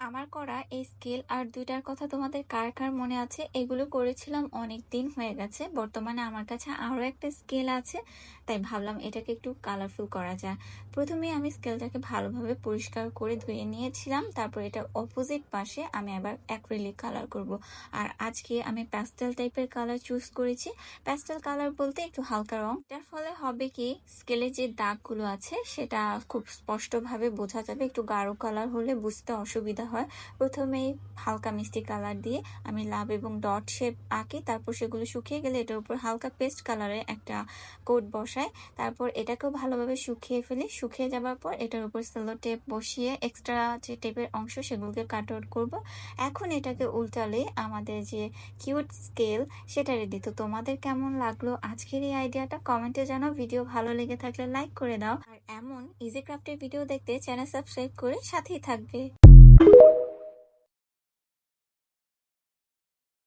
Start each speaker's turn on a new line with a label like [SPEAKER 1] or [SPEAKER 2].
[SPEAKER 1] আমার করা এই স্কেল আর্ট দুইটার কথা তোমাদের কার কার মনে আছে? এগুলো করেছিলাম অনেক দিন হয়ে গেছে। বর্তমানে আমার কাছে আরো একটা স্কেল আছে, তাই ভাবলাম এটাকে একটু কালারফুল করা যায়। প্রথমে আমি স্কেলটাকে ভালোভাবে পরিষ্কার করে ধুয়ে নিয়েছিলাম, তারপর এটা অপোজিট পাশে আমি আবার অ্যাক্রিলিক কালার করব। আর আজকে আমি প্যাস্টেল টাইপের কালার চুজ করেছি। প্যাস্টেল কালার বলতে একটু হালকা রং, যার ফলে হবে কি স্কেলে যে দাগগুলো আছে সেটা খুব স্পষ্টভাবে বোঝা যাবে। একটু গাঢ় কালার হলে বুঝতে অসুবিধা হয়। প্রথমেই হালকা মিষ্টি কালার দিয়ে আমি লাভ এবং ডট শেপ আঁকি, তারপর সেগুলো শুকিয়ে গেলে এটার উপর হালকা পেস্ট কালারের একটা কোট বসাই। তারপর এটাকেও ভালোভাবে শুকিয়ে ফেলি। শুকিয়ে যাবার পর এটার উপর সেলো টেপ বসিয়ে এক্সট্রা যে টেপের অংশ সেগুলোকে কাট আউট করবো। এখন এটাকে উল্টালে আমাদের যে কিউট স্কেল সেটা রেডি। তো তোমাদের কেমন লাগলো আজকের এই আইডিয়াটা কমেন্টে জানাও। ভিডিও ভালো লেগে থাকলে লাইক করে দাও, আর এমন ইজি ক্রাফটের ভিডিও দেখতে চ্যানেল সাবস্ক্রাইব করে সাথেই থাকবে।